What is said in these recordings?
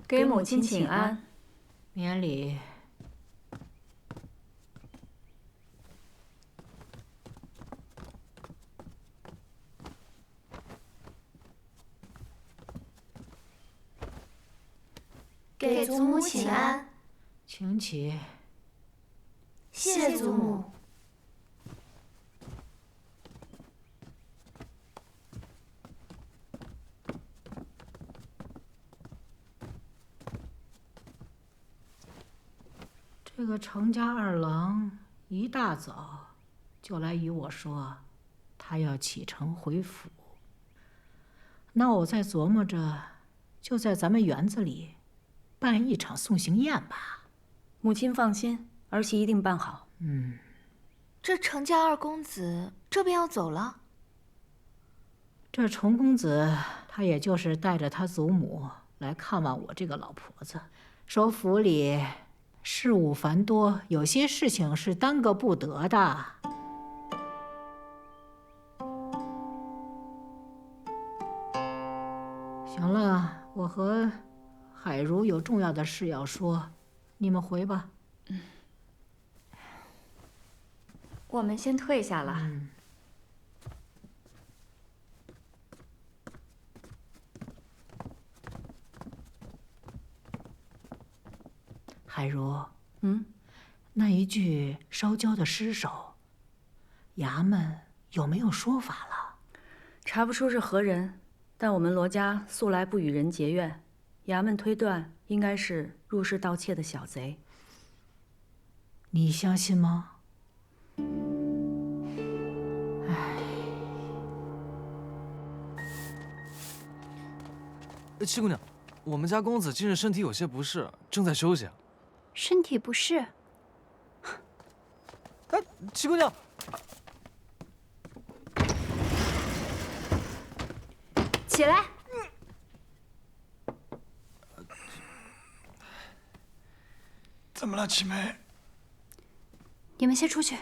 给母亲请安。免礼。给祖母请安。请起。谢祖母。这个程家二郎一大早就来与我说，他要启程回府。那我在琢磨着，就在咱们园子里办一场送行宴吧。母亲放心，儿媳一定办好。这程家二公子这便要走了？这程公子他也就是带着他祖母来看望我这个老婆子，说府里事务繁多，有些事情是耽搁不得的。行了，我和海如有重要的事要说，你们回吧。我们先退下了。海如，那一具烧焦的尸首，衙门有没有说法了？查不出是何人，但我们罗家素来不与人结怨，衙门推断应该是入室盗窃的小贼。你相信吗？七姑娘，我们家公子近日身体有些不适，正在休息。身体不适？哎，七姑娘，起来！怎么了，七妹？你们先出去。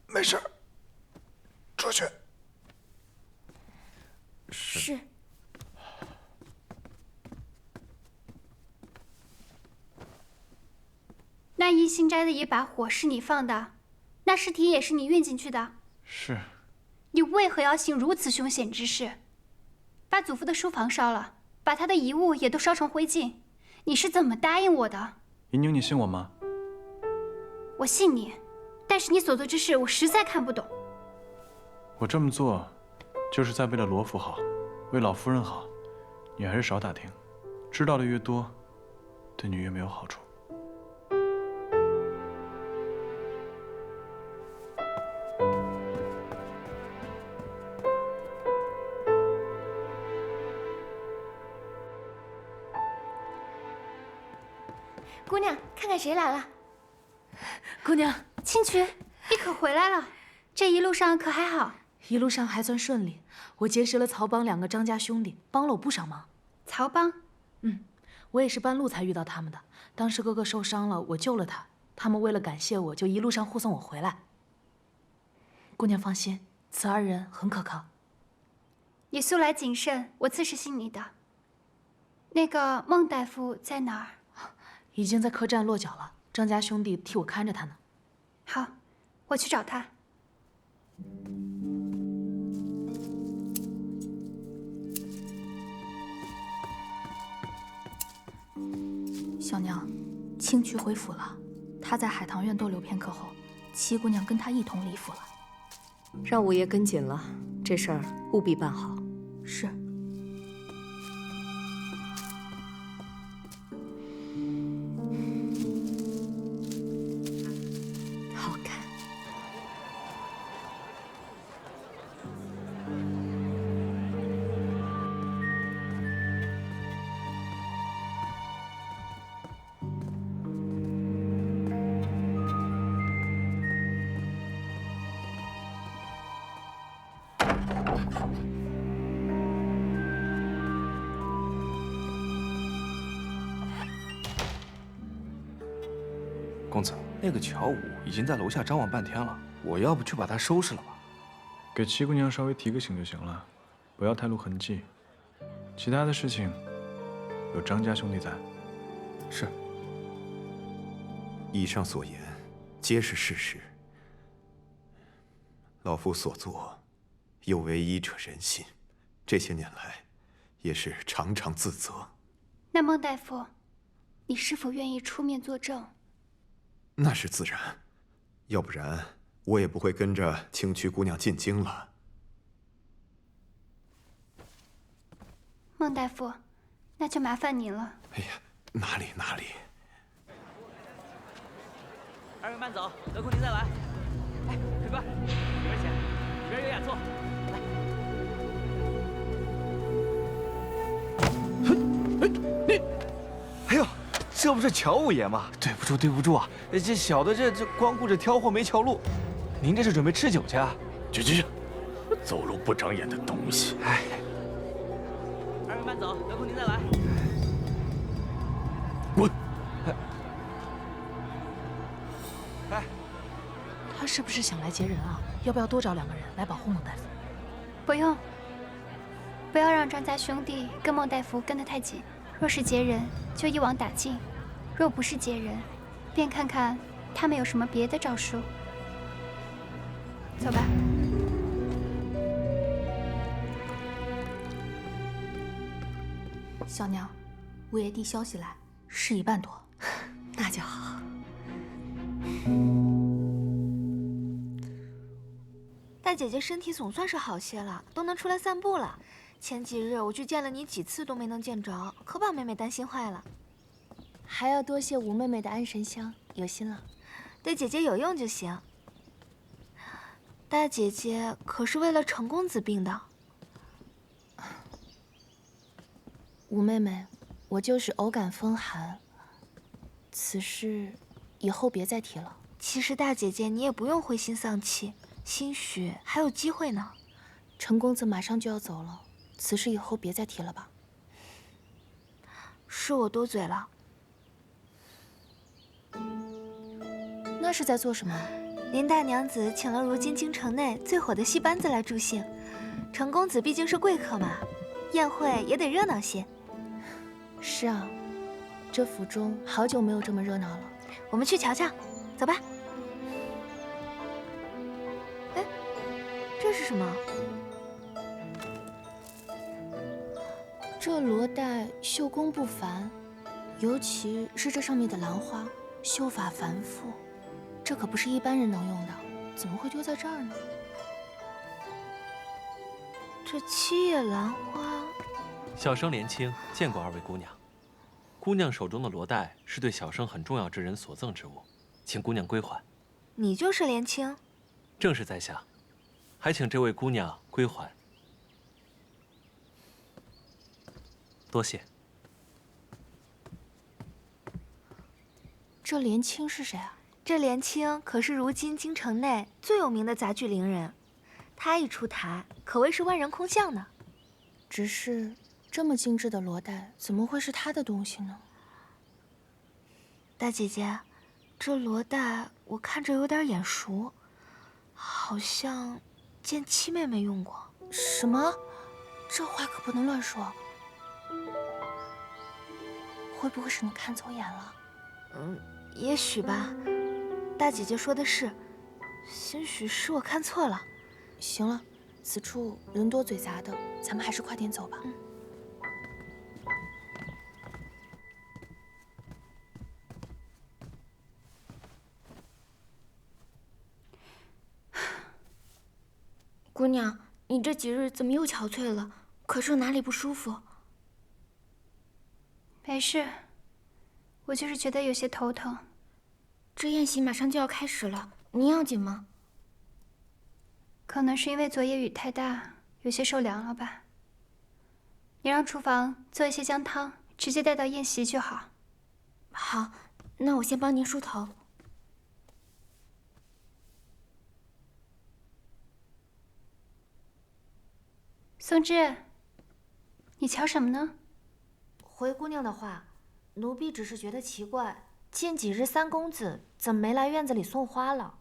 没事，出去。是。那一新摘的一把火是你放的，那尸体也是你运进去的。是。你为何要行如此凶险之事？把祖父的书房烧了，把他的遗物也都烧成灰烬，你是怎么答应我的？银宁，你信我吗？我信你，但是你所做之事我实在看不懂。我这么做，就是在为了罗府好，为老夫人好。你还是少打听，知道的越多，对你越没有好处。姑娘，看看谁来了。姑娘，青渠，你可回来了？这一路上可还好？一路上还算顺利，我结识了曹帮2个张家兄弟，帮了我不少忙。曹帮？我也是半路才遇到他们的。当时哥哥受伤了，我救了他，他们为了感谢我，就一路上护送我回来。姑娘放心，此2人很可靠。你素来谨慎，我自是信你的。那个孟大夫在哪儿？已经在客栈落脚了，张家兄弟替我看着他呢。好，我去找他。小娘，青渠回府了。他在海棠院逗留片刻后，七姑娘跟他一同离府了。让五爷跟紧了，这事儿务必办好。是。好看。公子，那个乔武已经在楼下张望半天了，我要不去把他收拾了吧？给七姑娘稍微提个醒就行了，不要太露痕迹。其他的事情有张家兄弟在。是。以上所言皆是事实。老夫所作，有违医者仁心，这些年来也是常常自责。那孟大夫，你是否愿意出面作证？那是自然，要不然我也不会跟着青曲姑娘进京了。孟大夫，那就麻烦您了。哎呀，哪里。二位慢走，得空您再来。哎，客官，里边请，里边有雅座。你，哎呦，这不是乔五爷吗？对不住啊，这小的这光顾着挑货没瞧路。您这是准备吃酒去啊？去，走路不长眼的东西！哎，二位慢走，得空您再来。滚！哎，他是不是想来劫人啊？要不要多找2个人来保护孟大夫？不用，不要让张家兄弟跟孟大夫跟得太紧。若是劫人，就一网打尽；若不是劫人，便看看他们有什么别的招数。走吧。小娘，五爷递消息来，事已办妥。那就好。大姐姐身体总算是好些了，都能出来散步了。前几日我去见了你几次都没能见着，可把妹妹担心坏了。还要多谢吴妹妹的安神香，有心了。对姐姐有用就行。大姐姐可是为了程公子病的。吴妹妹，我就是偶感风寒，此事以后别再提了。其实大姐姐你也不用灰心丧气，兴许还有机会呢。程公子马上就要走了，此事以后别再提了吧。是我多嘴了。那是在做什么？林大娘子请了如今京城内最火的戏班子来助兴。程公子毕竟是贵客嘛，宴会也得热闹些。是啊，这府中好久没有这么热闹了。我们去瞧瞧，走吧。哎，这是什么？这罗带绣工不凡，尤其是这上面的兰花，绣法繁复，这可不是一般人能用的，怎么会丢在这儿呢？这七叶兰花。小生莲青见过2位姑娘，姑娘手中的罗带是对小生很重要之人所赠之物，请姑娘归还。你就是莲青？正是在下，还请这位姑娘归还。多谢。这莲青是谁啊？这莲青可是如今京城内最有名的杂剧伶人，她一出台，可谓是万人空巷呢。只是这么精致的罗带，怎么会是她的东西呢？大姐姐，这罗带我看着有点眼熟，好像见七妹妹用过。什么？这话可不能乱说。会不会是你看走眼了？也许吧。大姐姐说的是，兴许是我看错了。行了，此处人多嘴杂的，咱们还是快点走吧。姑娘，你这几日怎么又憔悴了？可是哪里不舒服？没事，我就是觉得有些头疼。这宴席马上就要开始了，您要紧吗？可能是因为昨夜雨太大，有些受凉了吧。你让厨房做一些姜汤，直接带到宴席就好。好，那我先帮您梳头。松枝，你瞧什么呢？回姑娘的话，奴婢只是觉得奇怪，近几日三公子怎么没来院子里送花了？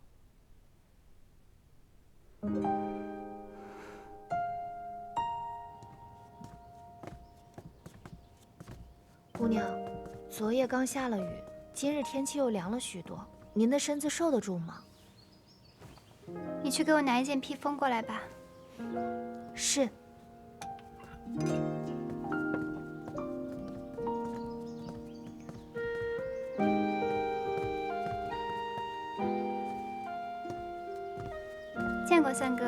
姑娘，昨夜刚下了雨，今日天气又凉了许多，您的身子受得住吗？你去给我拿一件披风过来吧。是。见过三哥。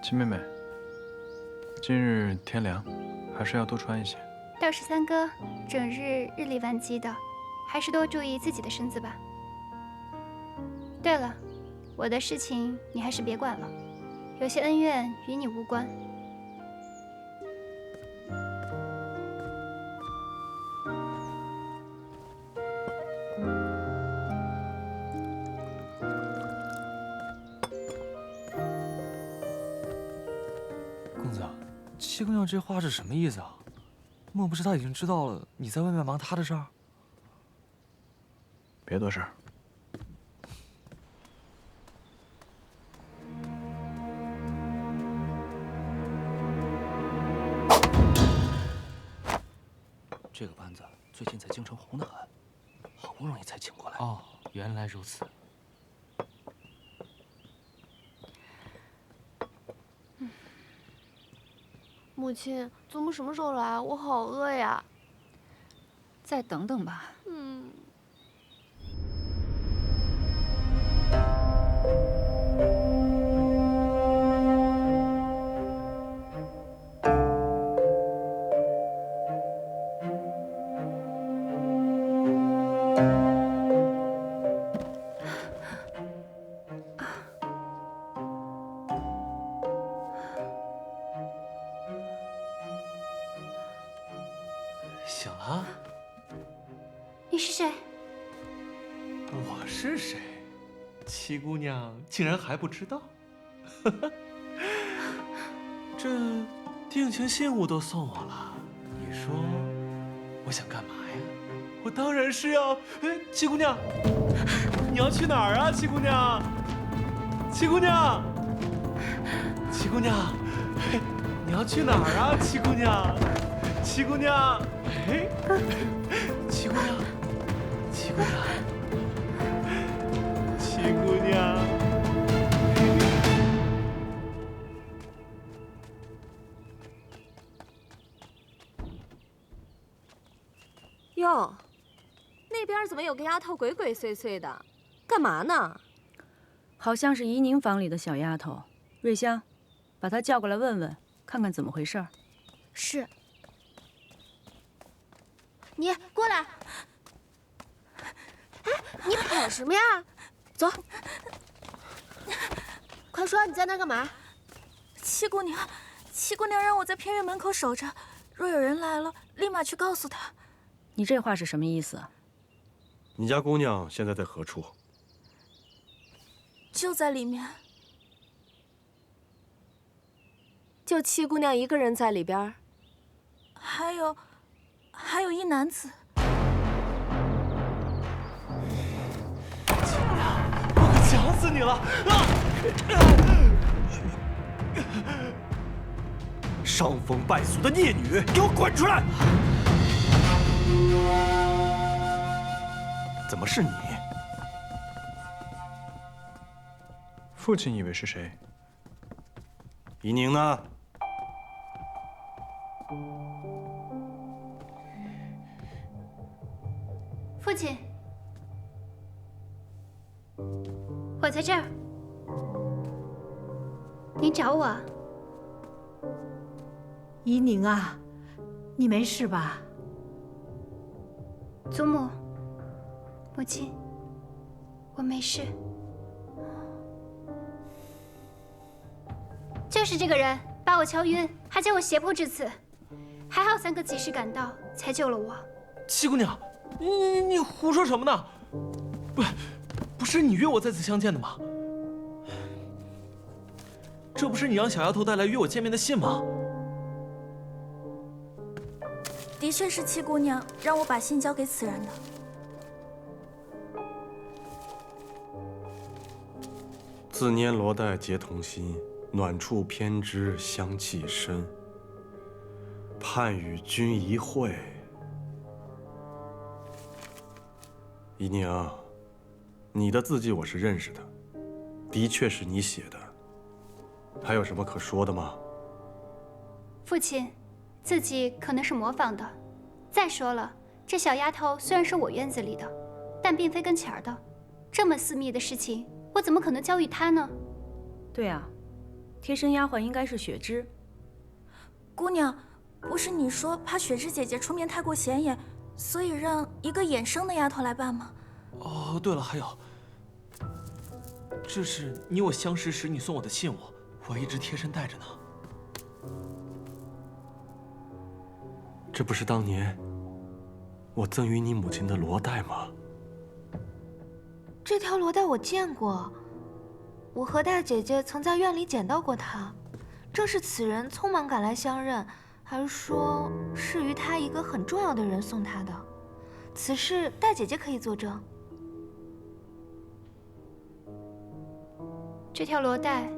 秦妹妹，今日天凉，还是要多穿一些。倒是三哥，整日日理万机的，还是多注意自己的身子吧。对了，我的事情你还是别管了，有些恩怨与你无关。公子，七姑娘这话是什么意思啊？莫不是她已经知道了你在外面忙她的事儿？别多事儿。这个班子最近在京城红得很，好不容易才请过来。哦，原来如此。母亲，祖母什么时候来？我好饿呀！再等等吧。醒了？你是谁？我是谁？七姑娘竟然还不知道？这定情信物都送我了，你说我想干嘛呀？我当然是要……哎，七姑娘，你要去哪儿啊？七姑娘，七姑娘，七姑娘，嘿，你要去哪儿啊？七姑娘，七姑娘。哎，七姑娘，七姑娘，七姑娘，哟，那边怎么有个丫头鬼鬼祟祟的？干嘛呢？好像是怡宁房里的小丫头。瑞香，把她叫过来问问，看看怎么回事。是。你过来！哎，你跑什么呀？走，快说你在那干嘛？七姑娘让我在偏院门口守着，若有人来了，立马去告诉他。你这话是什么意思？你家姑娘现在在何处？就在里面。就七姑娘一个人在里边？还有一男子。七姑娘，我可想死你了！伤风败俗的孽女，给我滚出来！怎么是你？父亲以为是谁？怡宁呢？父亲，我在这儿。您找我？怡宁啊，你没事吧？祖母，母亲，我没事。就是这个人把我敲晕，还将我胁迫至此，还好三哥及时赶到，才救了我。七姑娘，你胡说什么呢？不是你约我在此相见的吗？这不是你让小丫头带来约我见面的信吗？的确是七姑娘让我把信交给此人的。自拈罗带结同心，暖处偏知香气深。盼与君一会，姨娘，你的字迹我是认识的，的确是你写的。还有什么可说的吗？父亲，字迹可能是模仿的。再说了，这小丫头虽然是我院子里的，但并非跟前儿的。这么私密的事情，我怎么可能交予她呢？对啊，贴身丫鬟应该是雪芝。姑娘，不是你说怕雪芝姐姐出面太过显眼，所以让一个衍生的丫头来办吗？哦，对了，还有，这是你我相识时你送我的信物，我一直贴身带着呢。这不是当年我赠予你母亲的罗带吗？这条罗带我见过，我和大姐姐曾在院里捡到过它，正是此人匆忙赶来相认，还说是于他一个很重要的人送他的。此事大姐姐可以作证。这条罗带，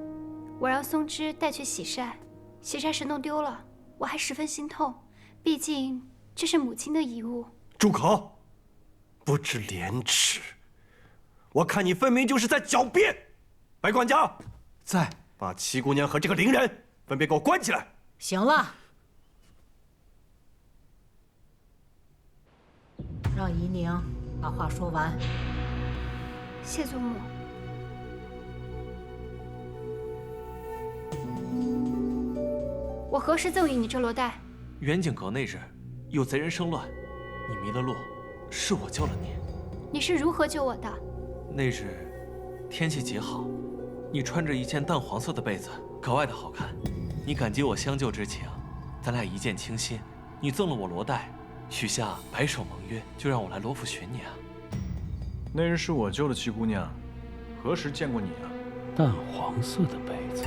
我让松枝带去洗晒，洗晒时弄丢了，我还十分心痛。毕竟这是母亲的遗物。住口！不知廉耻！我看你分明就是在狡辩。白管家，在，把七姑娘和这个伶人分别给我关起来。行了，让怡宁把话说完。谢祖母。我何时赠予你这罗带？远景阁那日，有贼人生乱，你迷了路，是我救了你。你是如何救我的？那日天气极好，你穿着一件淡黄色的被子，格外的好看。你感激我相救之情，咱俩一见倾心。你赠了我罗带，许下白首盟约，就让我来罗府寻你啊。那日是我救了七姑娘，何时见过你啊？淡黄色的被子。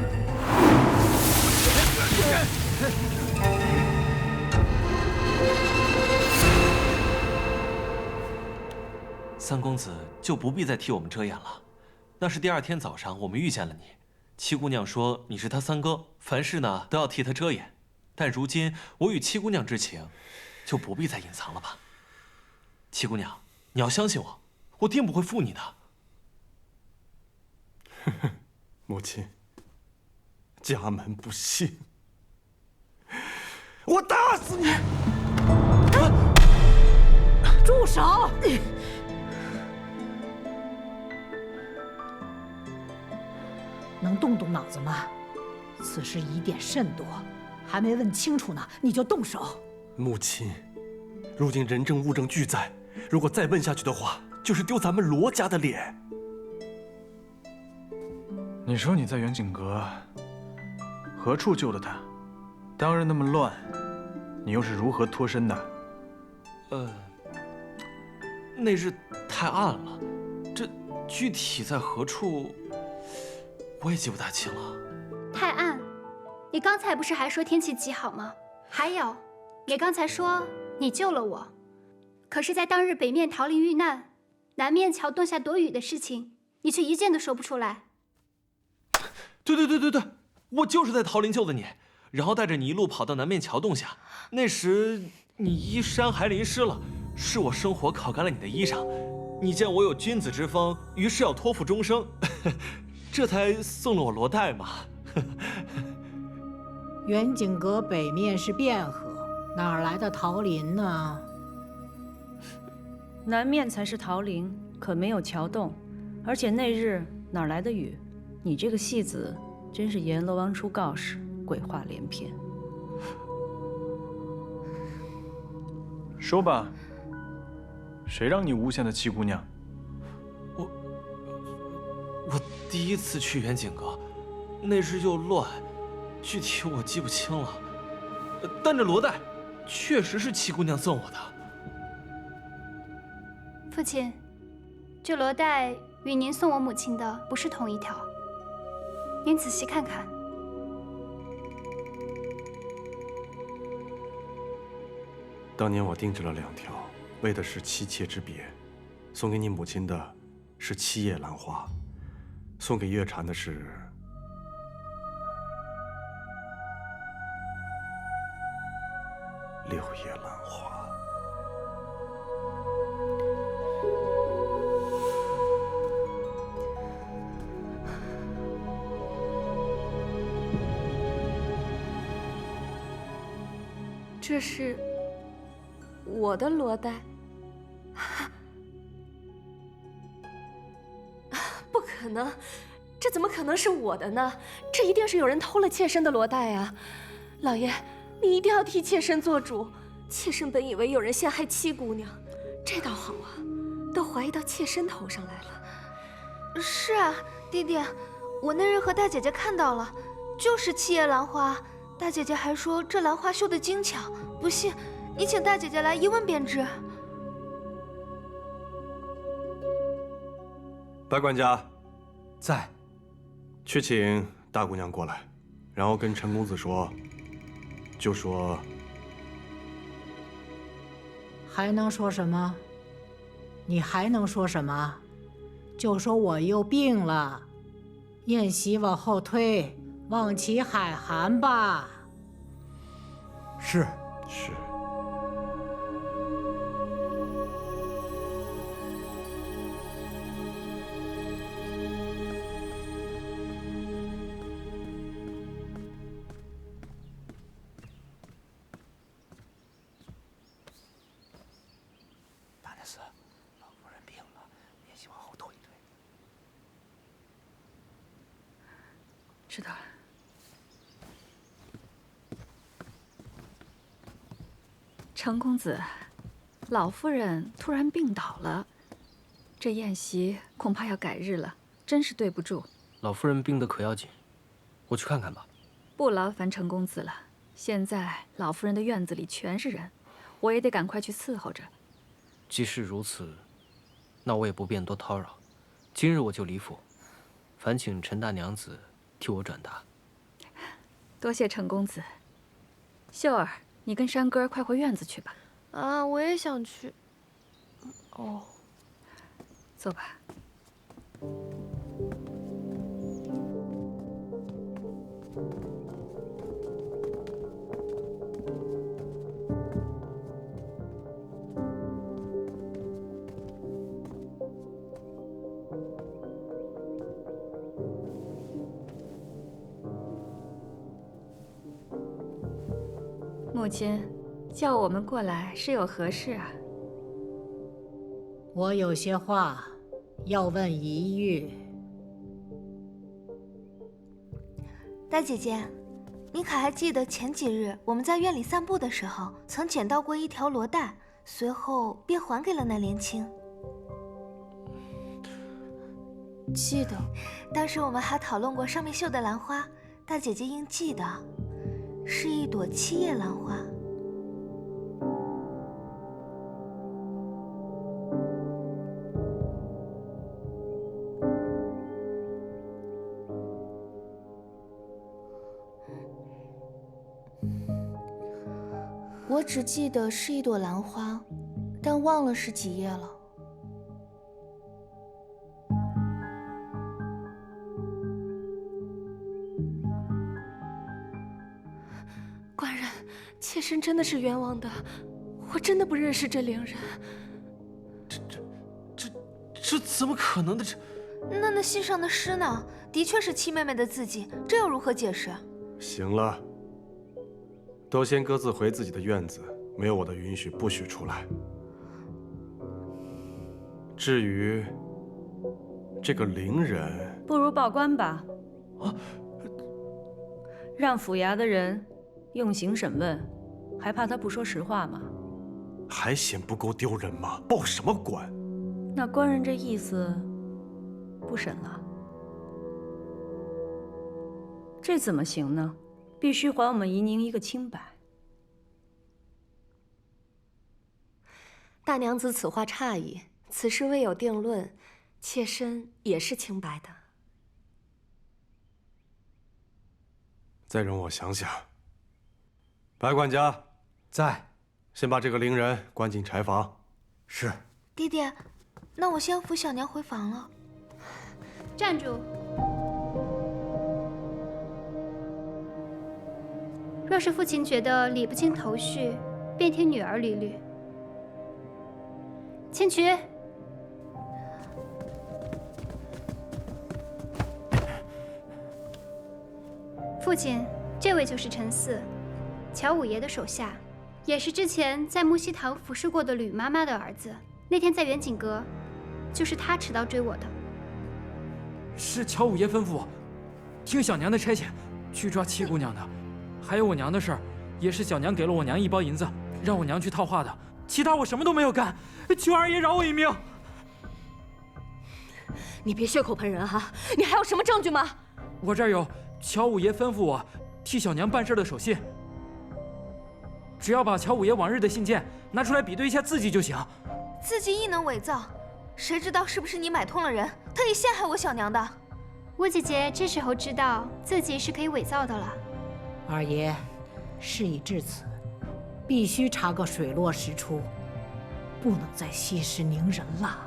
三公子就不必再替我们遮掩了。那是第二天早上我们遇见了你，七姑娘说你是她三哥，凡事呢都要替她遮掩。但如今我与七姑娘之情，就不必再隐藏了吧。七姑娘，你要相信我，我定不会负你的。母亲，家门不幸，我打死你！住手！能动动脑子吗？此事疑点甚多，还没问清楚呢，你就动手。母亲，如今人证物证俱在，如果再问下去的话，就是丢咱们罗家的脸。你说你在远景阁何处救了他？当日那么乱，你又是如何脱身的？那日太暗了，这具体在何处，我也记不大清了。太暗？你刚才不是还说天气极好吗？还有，你刚才说你救了我，可是，在当日北面桃林遇难，南面桥洞下躲雨的事情，你却一件都说不出来。对，我就是在桃林救的你，然后带着你一路跑到南面桥洞下。那时你衣衫还淋湿了，是我生火烤干了你的衣裳。你见我有君子之风，于是要托付终生，这才送了我罗带嘛。远景阁北面是汴河，哪儿来的桃林呢？南面才是桃林，可没有桥洞，而且那日哪来的雨？你这个戏子真是阎罗王出告示，鬼话连篇。说吧，谁让你诬陷的七姑娘？我第一次去远景阁，那日又乱，具体我记不清了。但这罗带确实是七姑娘赠我的。父亲，这罗带与您送我母亲的不是同一条，您仔细看看。当年我定制了2条，为的是妻妾之别。送给你母亲的是7叶兰花，送给月蝉的是6叶兰花。这是我的罗带？不可能，这怎么可能是我的呢？这一定是有人偷了妾身的罗带啊！老爷，你一定要替妾身做主。妾身本以为有人陷害七姑娘，这倒好啊，都怀疑到妾身头上来了。是啊，弟弟，我那日和大姐姐看到了，就是七叶兰花。大姐姐还说这兰花绣得精巧，不信你请大姐姐来一问便知。白管家，在。去请大姑娘过来，然后跟陈公子说，就说。还能说什么？你还能说什么？就说我又病了，宴席往后推，望其海涵吧。是。知道了。程公子，老夫人突然病倒了，这宴席恐怕要改日了，真是对不住。老夫人病得可要紧，我去看看吧。不劳烦程公子了，现在老夫人的院子里全是人，我也得赶快去伺候着。既是如此，那我也不便多叨扰。今日我就离府，烦请陈大娘子替我转达。多谢程公子。秀儿，你跟山哥快回院子去吧。啊，我也想去。哦，走吧。母亲，叫我们过来是有何事啊？我有些话要问一玉。大姐姐，你可还记得前几日我们在院里散步的时候，曾捡到过一条罗带，随后便还给了那莲青？记得。当时我们还讨论过上面绣的兰花，大姐姐应记得。是一朵七叶兰花。我只记得是一朵兰花，但忘了是几叶了。官人，妾身真的是冤枉的，我真的不认识这伶人。这怎么可能的？那信上的诗呢？的确是七妹妹的字迹，这又如何解释？行了，都先各自回自己的院子，没有我的允许，不许出来。至于这个伶人，不如报官吧。啊，让府衙的人用刑审问，还怕他不说实话吗？还嫌不够丢人吗？报什么官？那官人这意思，不审了。这怎么行呢？必须还我们怡宁一个清白。大娘子此话差矣，此事未有定论，妾身也是清白的。再容我想想。白管家，在。先把这个伶人关进柴房。是。弟弟，那我先扶小娘回房了。站住！若是父亲觉得理不清头绪，便听女儿捋捋。千瞿，父亲，这位就是陈四，乔五爷的手下，也是之前在木樨堂服侍过的吕妈妈的儿子。那天在远景阁，就是他持刀追我的。是乔五爷吩咐我，听小娘的差遣，去抓七姑娘的。还有我娘的事儿，也是小娘给了我娘1包银子，让我娘去套话的。其他我什么都没有干，求二爷饶我一命。你别血口喷人哈！你还有什么证据吗？我这儿有乔五爷吩咐我替小娘办事的手信，只要把乔五爷往日的信件拿出来比对一下字迹就行。字迹亦能伪造，谁知道是不是你买通了人，特意陷害我小娘的？吴姐姐这时候知道自己是可以伪造的了。二爷，事已至此，必须查个水落石出，不能再息事宁人了。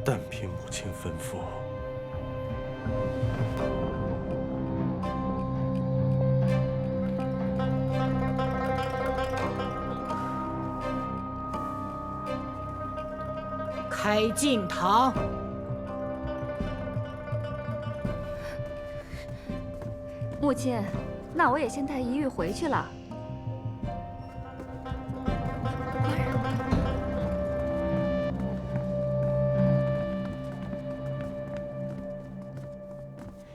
但凭母亲吩咐。开禁堂。母亲，那我也先带宜玉回去了。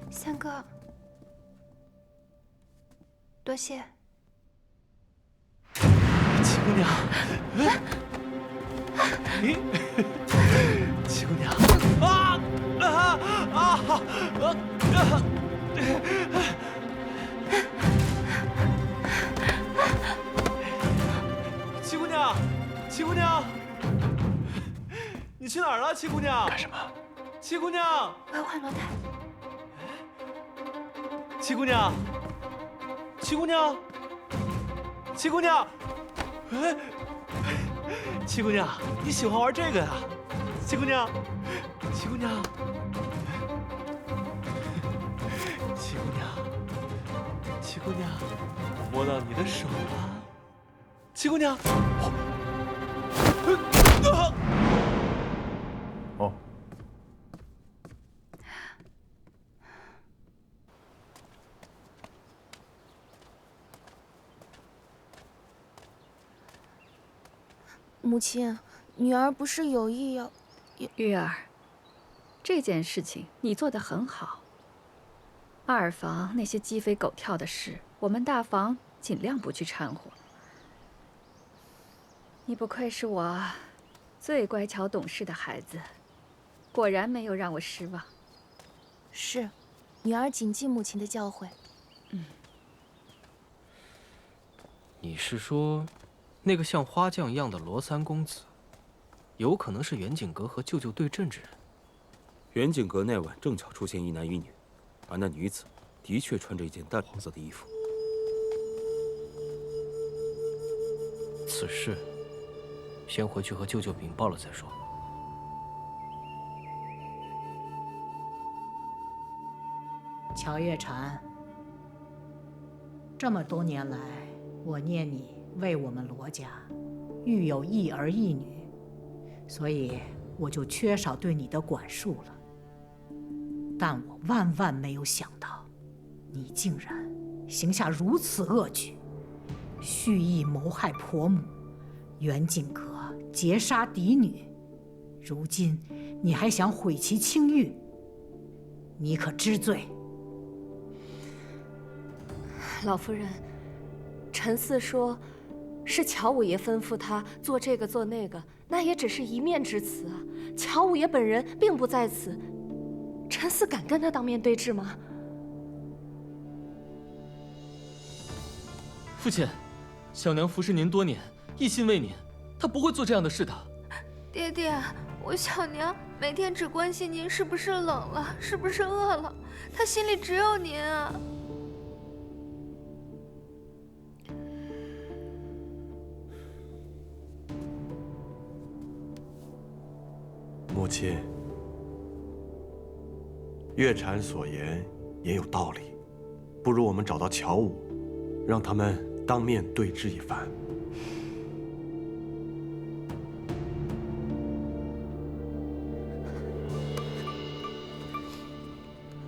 三哥，多谢。七姑娘，咦，七姑娘，七姑娘，七姑娘，你去哪儿了？七姑娘，干什么？七姑娘，我要换轮胎。七姑娘，七姑娘，七姑娘，哎，七姑娘，你喜欢玩这个呀？七姑娘，七姑娘，七姑娘，七姑娘，摸到你的手了，七姑娘。哦。母亲，女儿不是有意要……玉儿，这件事情你做得很好。二房那些鸡飞狗跳的事，我们大房尽量不去掺和。你不愧是我最乖巧懂事的孩子，果然没有让我失望。是，女儿谨记母亲的教诲。你是说？那个像花匠一样的罗三公子，有可能是远景阁和舅舅对阵之人。远景阁那晚正巧出现一男一女，而那女子的确穿着一件淡黄色的衣服。此事，先回去和舅舅禀报了再说。乔月禅，这么多年来，我念你为我们罗家育有一儿一女，所以我就缺少对你的管束了。但我万万没有想到，你竟然行下如此恶举，蓄意谋害婆母，远景阁劫杀嫡女，如今你还想毁其清誉，你可知罪？老夫人，陈四说是乔五爷吩咐他做这个做那个，那也只是一面之词啊。乔五爷本人并不在此，陈四敢跟他当面对质吗？父亲，小娘服侍您多年，一心为您，她不会做这样的事的。爹爹，我小娘每天只关心您是不是冷了，是不是饿了，她心里只有您啊。母亲，月禅所言也有道理，不如我们找到乔武，让他们当面对质一番。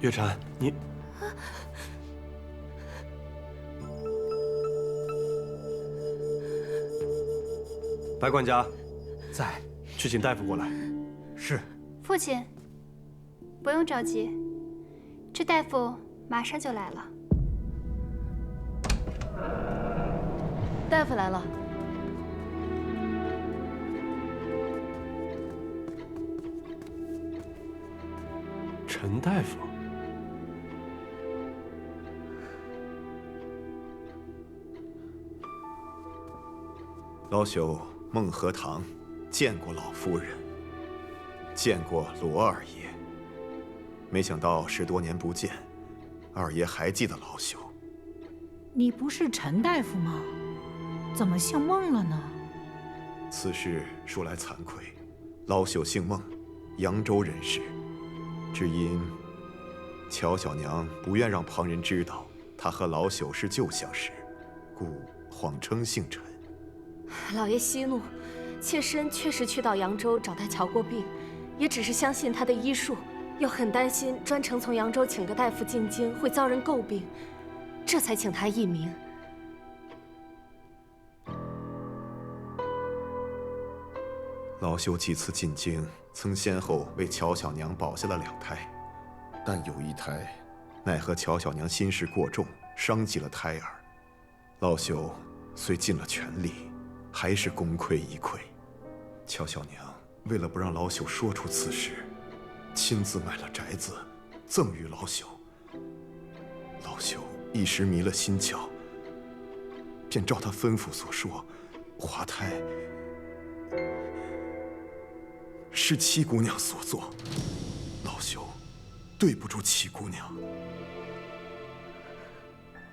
月禅，你。白管家，在，去请大夫过来。是。父亲，不用着急，这大夫马上就来了。大夫来了。陈大夫。老朽孟和堂见过老夫人，见过罗二爷。没想到10多年不见，二爷还记得老朽。你不是陈大夫吗？怎么姓孟了呢？此事说来惭愧，老朽姓孟，扬州人士，只因乔小娘不愿让旁人知道她和老朽是旧相识，故谎称姓陈。老爷息怒，妾身确实去到扬州找他瞧过病，也只是相信他的医术，又很担心专程从扬州请个大夫进京会遭人诟病，这才请他议名。老朽几次进京，曾先后为乔小娘保下了2胎，但有一胎，奈何乔小娘心事过重，伤及了胎儿。老朽虽尽了全力，还是功亏一篑。乔小娘为了不让老朽说出此事，亲自买了宅子，赠予老朽。老朽一时迷了心窍，便照他吩咐所说，滑胎是七姑娘所做，老朽对不住七姑娘。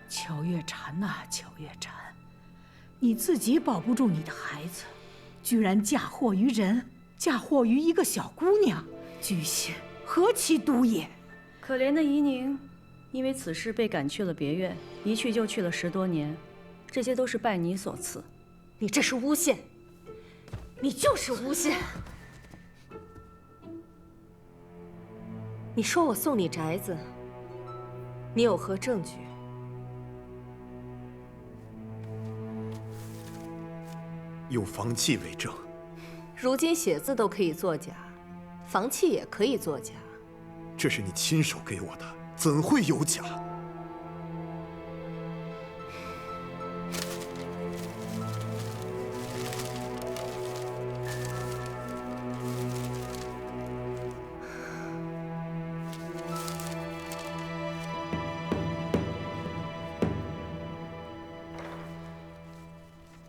乔月禅呐，乔月禅，你自己保不住你的孩子，居然嫁祸于人，嫁祸于一个小姑娘，居心何其毒也！可怜的怡宁，因为此事被赶去了别院，一去就去了10多年，这些都是拜你所赐。你这是诬陷，你就是诬陷！你说我送你宅子，你有何证据？有房契为证。如今写字都可以作假，房契也可以作假。这是你亲手给我的，怎会有假？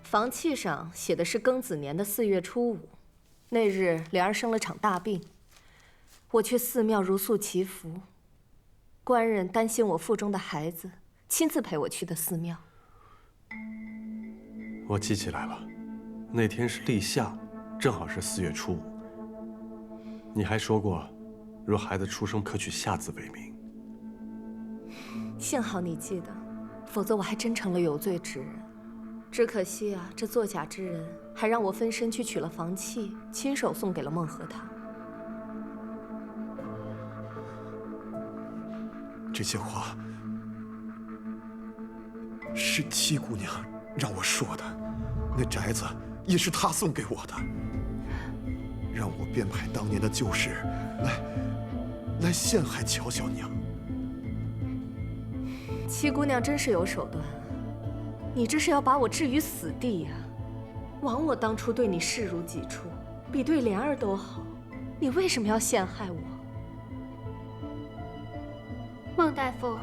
房契上写的是庚子年的4月初5，那日莲儿生了场大病，我去寺庙如素祈福，官人担心我腹中的孩子，亲自陪我去的寺庙。我记起来了，那天是立夏，正好是4月初5。你还说过，若孩子出生可取夏字为名。幸好你记得，否则我还真成了有罪之人。只可惜啊，这作假之人还让我分身去取了房契，亲手送给了孟和堂。这些话是七姑娘让我说的，那宅子也是她送给我的，让我编排当年的旧事，来陷害乔小娘。七姑娘真是有手段。你这是要把我置于死地呀！枉我当初对你视如己出，比对莲儿都好，你为什么要陷害我？孟大夫，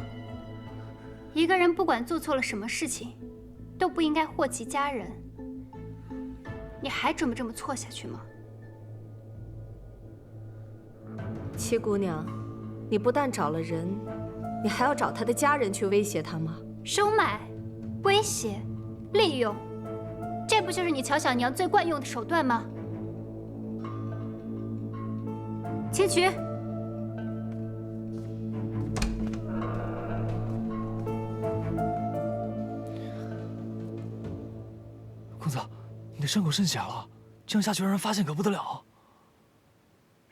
一个人不管做错了什么事情，都不应该祸及家人。你还准备这么错下去吗？七姑娘，你不但找了人，你还要找他的家人去威胁他吗？收买。威胁、利用，这不就是你乔小娘最惯用的手段吗？请取。公子，你的伤口渗血了，这样下去让人发现可不得了。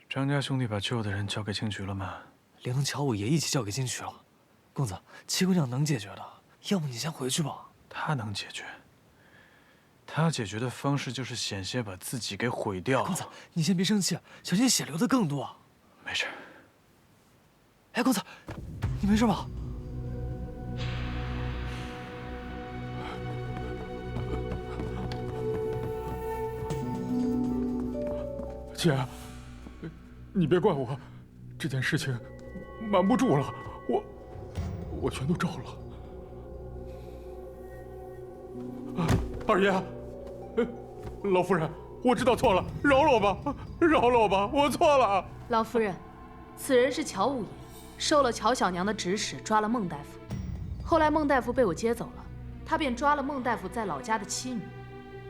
张家兄弟把救的人交给青渠了吗？连同乔五爷一起交给金曲了。公子，七姑娘能解决的，要不你先回去吧。她能解决，她要解决的方式就是险些把自己给毁掉。公子，你先别生气，小心血流的更多。没事。哎，公子，你没事吧？姐，你别怪我，这件事情瞒不住了，我全都招了。二爷，老夫人，我知道错了，饶了我吧，饶了我吧，我错了。老夫人，此人是乔五爷，受了乔小娘的指使，抓了孟大夫。后来孟大夫被我接走了，他便抓了孟大夫在老家的妻女。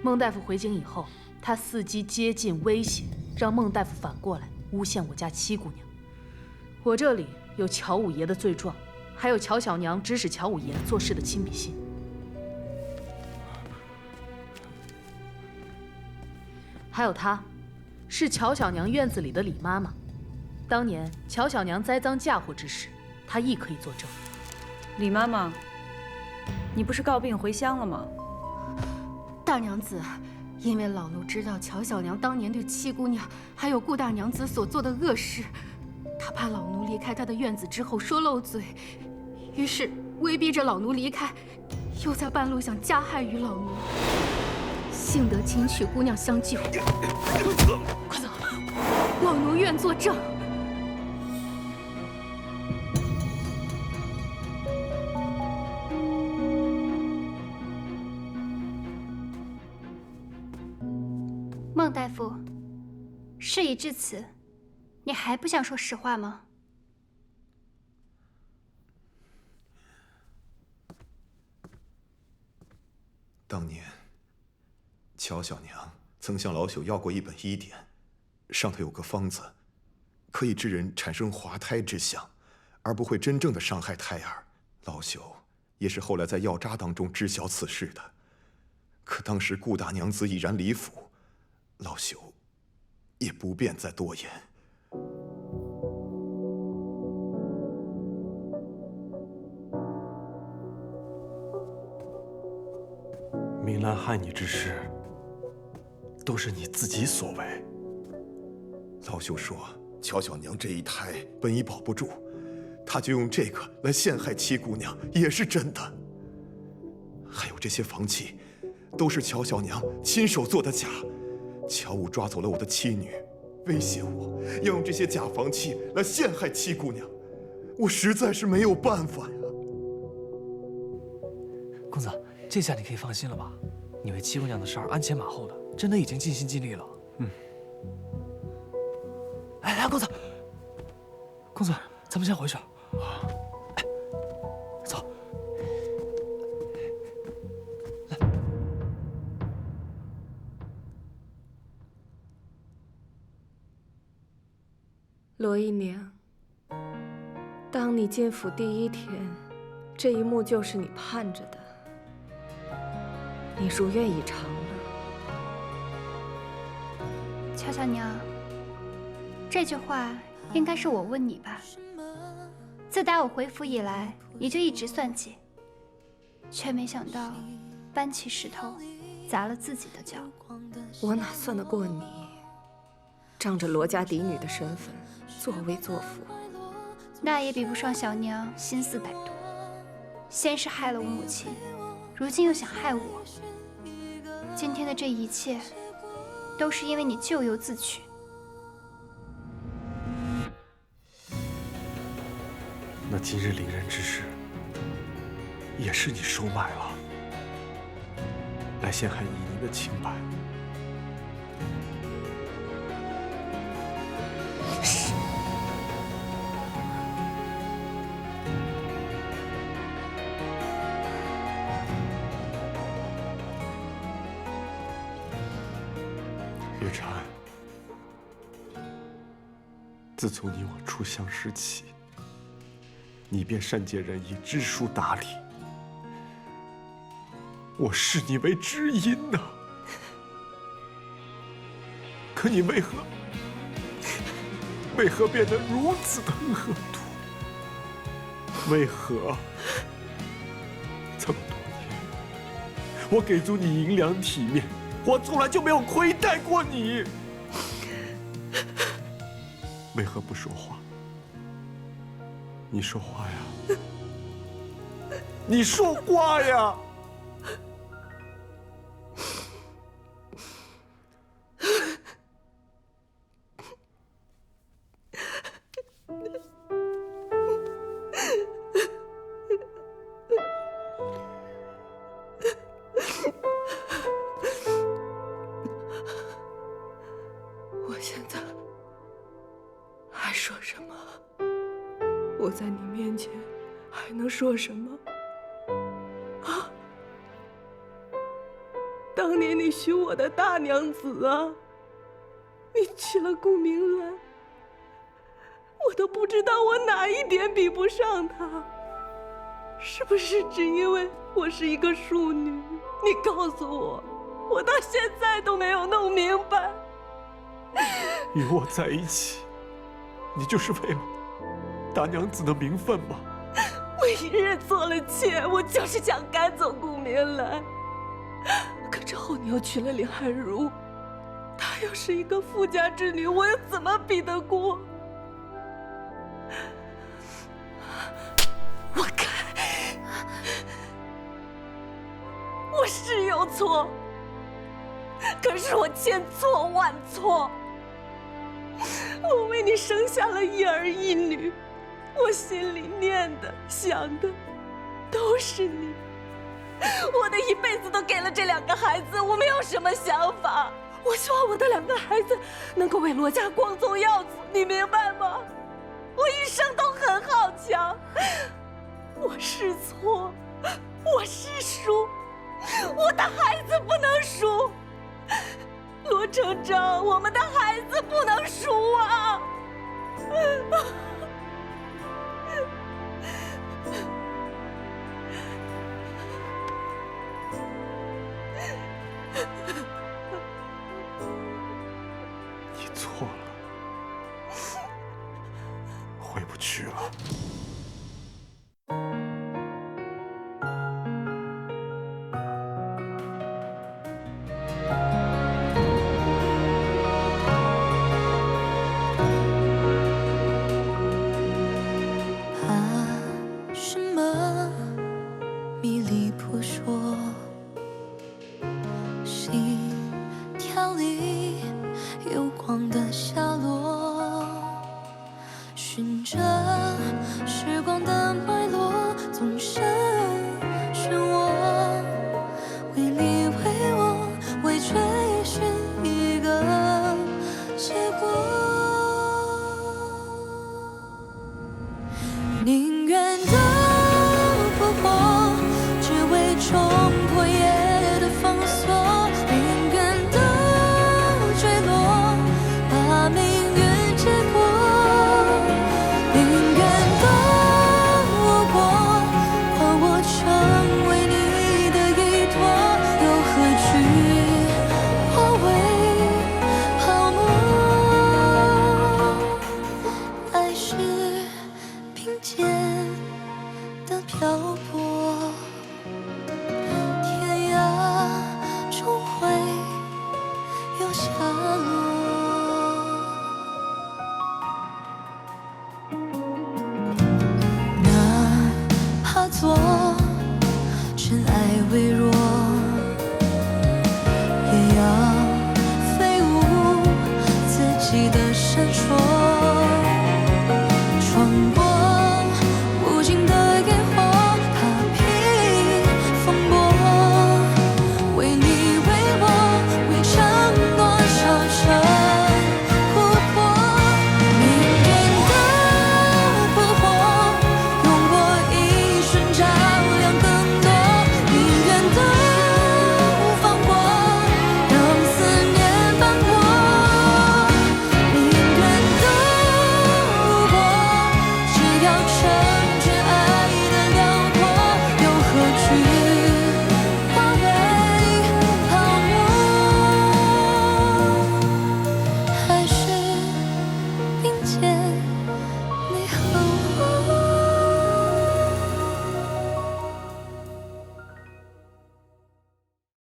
孟大夫回京以后，他伺机接近威胁，让孟大夫反过来诬陷我家七姑娘。我这里有乔五爷的罪状，还有乔小娘指使乔五爷做事的亲笔信。还有她，是乔小娘院子里的李妈妈。当年乔小娘栽赃嫁祸之时，她亦可以作证。李妈妈，你不是告病回乡了吗？大娘子，因为老奴知道乔小娘当年对七姑娘还有顾大娘子所做的恶事，她怕老奴离开她的院子之后说漏嘴，于是威逼着老奴离开，又在半路想加害于老奴。幸得金曲姑娘相救，快走，老奴愿作证。孟大夫，事已至此，你还不想说实话吗？当年，乔小娘曾向老朽要过一本医典，上头有个方子，可以致人产生滑胎之象，而不会真正的伤害胎儿。老朽也是后来在药渣当中知晓此事的。可当时顾大娘子已然离府，老朽也不便再多言。明兰害你之事，都是你自己所为。老朽说，乔小娘这一胎本已保不住，他就用这个来陷害七姑娘，也是真的。还有这些房契，都是乔小娘亲手做的假。乔武抓走了我的妻女，威胁我要用这些假房契来陷害七姑娘，我实在是没有办法呀。公子，这下你可以放心了吧？你为七姑娘的事儿鞍前马后的，真的已经尽心尽力了。哎，公子，公子，咱们先回去。哎，走。来。罗姨娘，当你进府第一天，这一幕就是你盼着的。你如愿以偿了。乔小娘，这句话应该是我问你吧？自打我回府以来，你就一直算计，却没想到搬起石头砸了自己的脚。我哪算得过你？仗着罗家嫡女的身份，作威作福，那也比不上小娘心思歹毒。先是害了我母亲，如今又想害我。今天的这一切，都是因为你咎由自取。那今日凌人之事，也是你收买了，来陷害依宁的清白。月禅，自从你我初相识起，你便善解人意，知书达理，我视你为知音呐。可你为何变得如此的恶毒？为何？这么多年，我给足你银两体面，我从来就没有亏待过你。为何不说话？你说话呀！你说话呀！我现在还说什么？我在你面前还能说什么？啊！当年你许我的大娘子啊，你娶了顾明兰，我都不知道我哪一点比不上她。是不是只因为我是一个庶女？你告诉我，我到现在都没有弄明白。与我在一起，你就是为了大娘子的名分吗？我一日做了妾，我就是想赶走顾明兰。可之后你又娶了林汉如，她又是一个富家之女，我又怎么比得过？我该，我是有错，可是我千错万错。我为你生下了一儿一女，我心里念的想的都是你。我的一辈子都给了这2个孩子，我没有什么想法。我希望我的2个孩子能够为罗家光宗耀祖，你明白吗？我一生都很好强，我是错，我是输，我的孩子不能输。罗成章，我们的孩子不能输啊！你错了，回不去了。